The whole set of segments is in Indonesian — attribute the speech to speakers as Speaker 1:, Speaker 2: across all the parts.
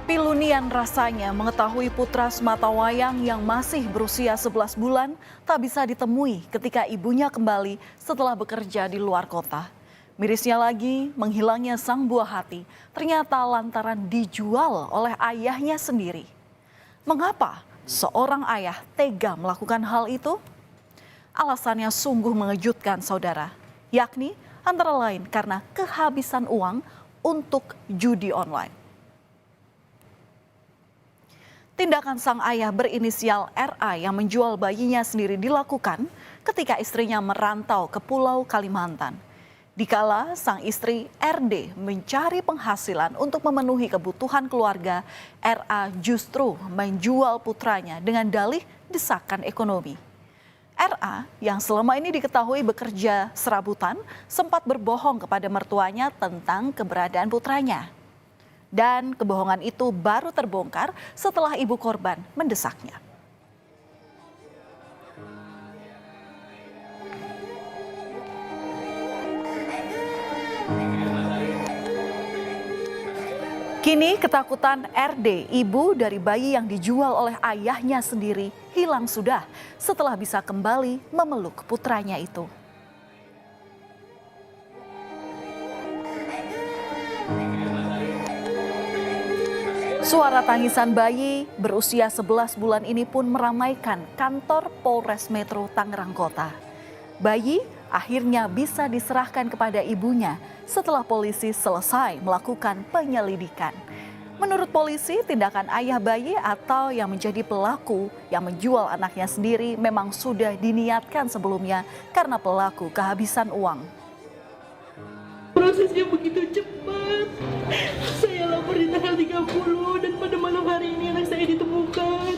Speaker 1: Pilunian rasanya mengetahui putra sematawayang yang masih berusia 11 bulan tak bisa ditemui ketika ibunya kembali setelah bekerja di luar kota. Mirisnya lagi, menghilangnya sang buah hati ternyata lantaran dijual oleh ayahnya sendiri. Mengapa seorang ayah tega melakukan hal itu? Alasannya sungguh mengejutkan saudara, yakni antara lain karena kehabisan uang untuk judi online. Tindakan sang ayah berinisial RA yang menjual bayinya sendiri dilakukan ketika istrinya merantau ke Pulau Kalimantan. Dikala sang istri RD mencari penghasilan untuk memenuhi kebutuhan keluarga, RA justru menjual putranya dengan dalih desakan ekonomi. RA yang selama ini diketahui bekerja serabutan sempat berbohong kepada mertuanya tentang keberadaan putranya. Dan kebohongan itu baru terbongkar setelah ibu korban mendesaknya. Kini ketakutan RD, ibu dari bayi yang dijual oleh ayahnya sendiri, hilang sudah setelah bisa kembali memeluk putranya itu. Suara tangisan bayi berusia 11 bulan ini pun meramaikan kantor Polres Metro Tangerang Kota. Bayi akhirnya bisa diserahkan kepada ibunya setelah polisi selesai melakukan penyelidikan. Menurut polisi, tindakan ayah bayi atau yang menjadi pelaku yang menjual anaknya sendiri memang sudah diniatkan sebelumnya karena pelaku kehabisan uang.
Speaker 2: Prosesnya begitu cepat. Saya lapor di tanggal 30 dan pada malam hari ini anak saya ditemukan.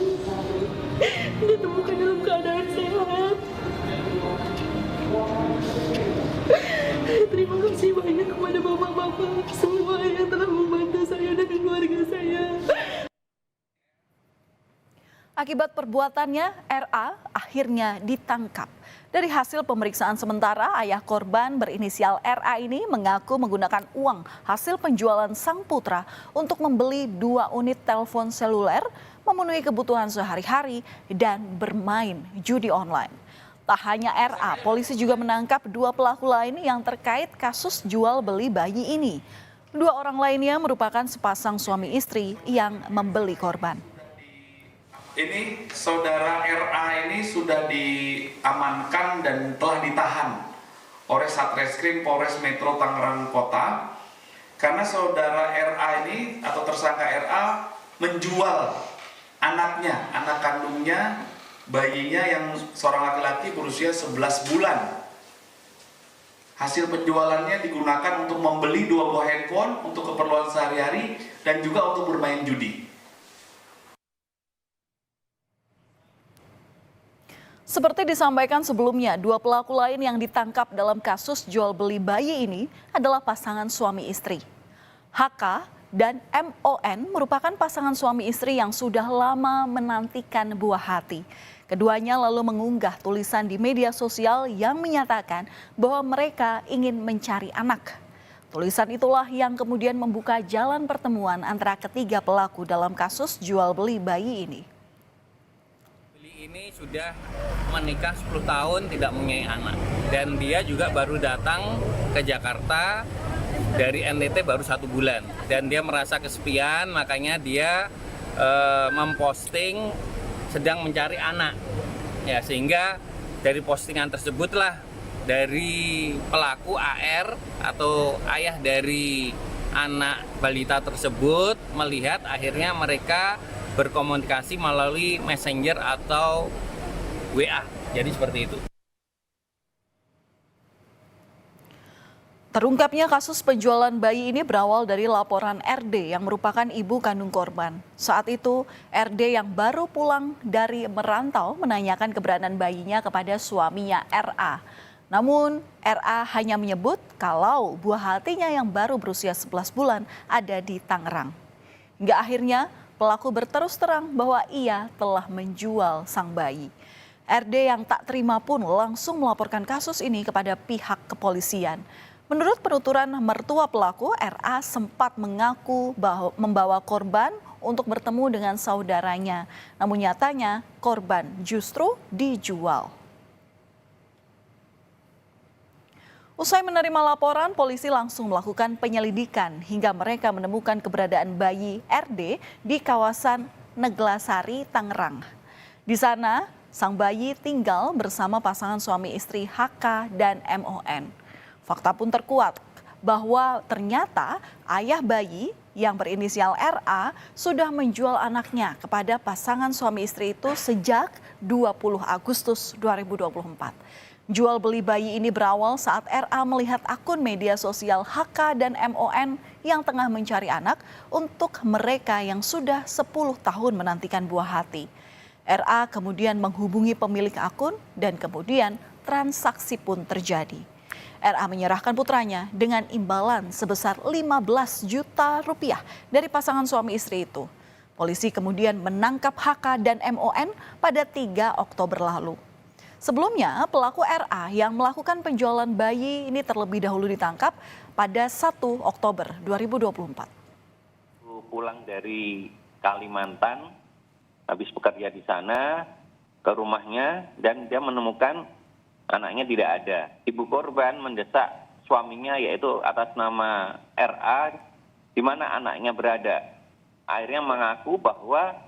Speaker 2: Ditemukan dalam keadaan sehat. Terima kasih banyak kepada bapak-bapak semua yang telah membantu saya dan keluarga saya.
Speaker 1: Akibat perbuatannya, RA akhirnya ditangkap. Dari hasil pemeriksaan sementara, ayah korban berinisial RA ini mengaku menggunakan uang hasil penjualan sang putra untuk membeli 2 unit telepon seluler, memenuhi kebutuhan sehari-hari, dan bermain judi online. Tak hanya RA, polisi juga menangkap 2 pelaku lain yang terkait kasus jual beli bayi ini. 2 orang lainnya merupakan sepasang suami istri yang membeli korban.
Speaker 3: Ini saudara RA ini sudah diamankan dan telah ditahan oleh Satreskrim Polres Metro Tangerang Kota karena saudara RA ini atau tersangka RA menjual anaknya, anak kandungnya, bayinya yang seorang laki-laki berusia 11 bulan. Hasil penjualannya digunakan untuk membeli 2 buah handphone untuk keperluan sehari-hari dan juga untuk bermain judi.
Speaker 1: Seperti disampaikan sebelumnya, 2 pelaku lain yang ditangkap dalam kasus jual beli bayi ini adalah pasangan suami istri. HK dan MON merupakan pasangan suami istri yang sudah lama menantikan buah hati. Keduanya lalu mengunggah tulisan di media sosial yang menyatakan bahwa mereka ingin mencari anak. Tulisan itulah yang kemudian membuka jalan pertemuan antara ketiga pelaku dalam kasus jual beli bayi ini.
Speaker 4: Ini sudah menikah 10 tahun tidak mempunyai anak dan dia juga baru datang ke Jakarta dari NTT baru 1 bulan dan dia merasa kesepian, makanya dia memposting sedang mencari anak ya, sehingga dari postingan tersebutlah dari pelaku AR atau ayah dari anak balita tersebut melihat, akhirnya mereka berkomunikasi melalui Messenger atau WA. Jadi seperti itu.
Speaker 1: Terungkapnya kasus penjualan bayi ini berawal dari laporan RD yang merupakan ibu kandung korban. Saat itu, RD yang baru pulang dari merantau menanyakan keberadaan bayinya kepada suaminya RA. Namun, RA hanya menyebut kalau buah hatinya yang baru berusia 11 bulan ada di Tangerang. Hingga akhirnya, pelaku berterus terang bahwa ia telah menjual sang bayi. RD yang tak terima pun langsung melaporkan kasus ini kepada pihak kepolisian. Menurut penuturan mertua pelaku, RA sempat mengaku bahwa membawa korban untuk bertemu dengan saudaranya. Namun nyatanya korban justru dijual. Usai menerima laporan, polisi langsung melakukan penyelidikan hingga mereka menemukan keberadaan bayi RD di kawasan Neglasari, Tangerang. Di sana, sang bayi tinggal bersama pasangan suami istri HK dan MON. Fakta pun terkuat bahwa ternyata ayah bayi yang berinisial RA sudah menjual anaknya kepada pasangan suami istri itu sejak 20 Agustus 2024. Jual beli bayi ini berawal saat RA melihat akun media sosial HK dan MON yang tengah mencari anak untuk mereka yang sudah 10 tahun menantikan buah hati. RA kemudian menghubungi pemilik akun dan kemudian transaksi pun terjadi. RA menyerahkan putranya dengan imbalan sebesar 15 juta rupiah dari pasangan suami istri itu. Polisi kemudian menangkap HK dan MON pada 3 Oktober lalu. Sebelumnya, pelaku RA yang melakukan penjualan bayi ini terlebih dahulu ditangkap pada 1 Oktober 2024.
Speaker 5: Pulang dari Kalimantan, habis bekerja di sana, ke rumahnya, dan dia menemukan anaknya tidak ada. Ibu korban mendesak suaminya yaitu atas nama RA di mana anaknya berada. Akhirnya mengaku bahwa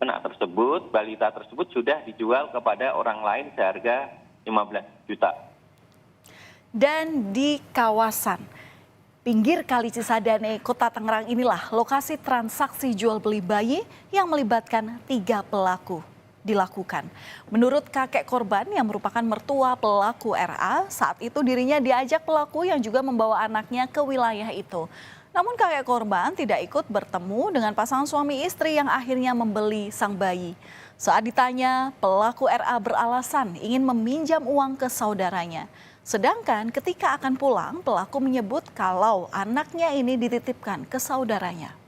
Speaker 5: anak tersebut, balita tersebut sudah dijual kepada orang lain seharga 15 juta.
Speaker 1: Dan di kawasan pinggir Kali Cisadane, Kota Tangerang inilah lokasi transaksi jual beli bayi yang melibatkan 3 pelaku dilakukan. Menurut kakek korban yang merupakan mertua pelaku RA, saat itu dirinya diajak pelaku yang juga membawa anaknya ke wilayah itu. Namun kakek korban tidak ikut bertemu dengan pasangan suami istri yang akhirnya membeli sang bayi. Saat ditanya, pelaku RA beralasan ingin meminjam uang ke saudaranya. Sedangkan ketika akan pulang, pelaku menyebut kalau anaknya ini dititipkan ke saudaranya.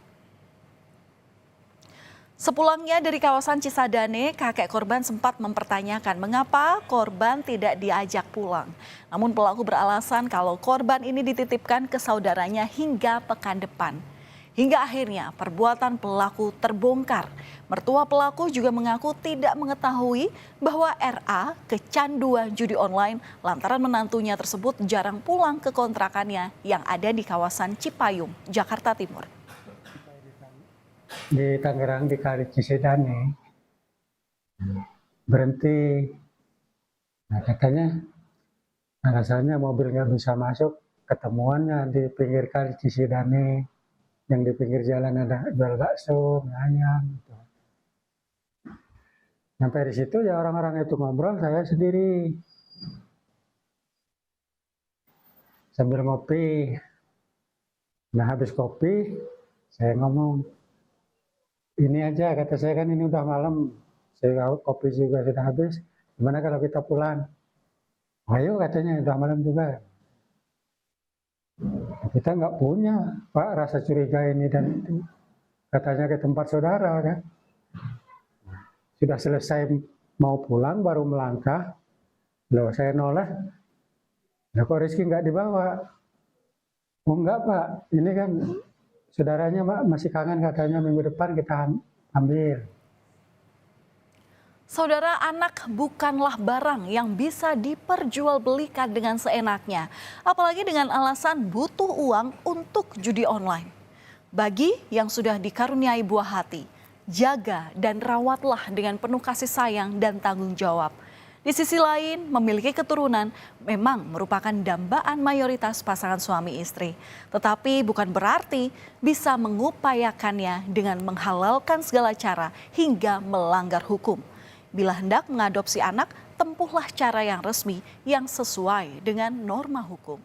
Speaker 1: Sepulangnya dari kawasan Cisadane, kakek korban sempat mempertanyakan mengapa korban tidak diajak pulang. Namun pelaku beralasan kalau korban ini dititipkan ke saudaranya hingga pekan depan. Hingga akhirnya perbuatan pelaku terbongkar. Mertua pelaku juga mengaku tidak mengetahui bahwa RA kecanduan judi online lantaran menantunya tersebut jarang pulang ke kontrakannya yang ada di kawasan Cipayung, Jakarta Timur.
Speaker 6: Di Tangerang di Kali Cisadane berhenti. Nah, katanya alasannya mobil nggak bisa masuk, ketemuannya di pinggir Kali Cisadane, yang di pinggir jalan ada jual bakso, ayam. Gitu. Sampai di situ ya orang-orang itu ngobrol, saya sendiri sambil ngopi. Nah habis kopi saya ngomong, ini aja, kata saya kan ini udah malam, saya kopi juga sudah habis, gimana kalau kita pulang? Ayo katanya, udah malam juga. Kita nggak punya Pak rasa curiga ini dan itu, katanya ke tempat saudara kan. Sudah selesai mau pulang baru melangkah, loh saya noleh, loh kok Rizky nggak dibawa? Oh enggak Pak, ini kan saudaranya Pak masih kangen katanya minggu depan kita ambil.
Speaker 1: Saudara, anak bukanlah barang yang bisa diperjualbelikan dengan seenaknya. Apalagi dengan alasan butuh uang untuk judi online. Bagi yang sudah dikaruniai buah hati, jaga dan rawatlah dengan penuh kasih sayang dan tanggung jawab. Di sisi lain, memiliki keturunan memang merupakan dambaan mayoritas pasangan suami istri. Tetapi bukan berarti bisa mengupayakannya dengan menghalalkan segala cara hingga melanggar hukum. Bila hendak mengadopsi anak, tempuhlah cara yang resmi yang sesuai dengan norma hukum.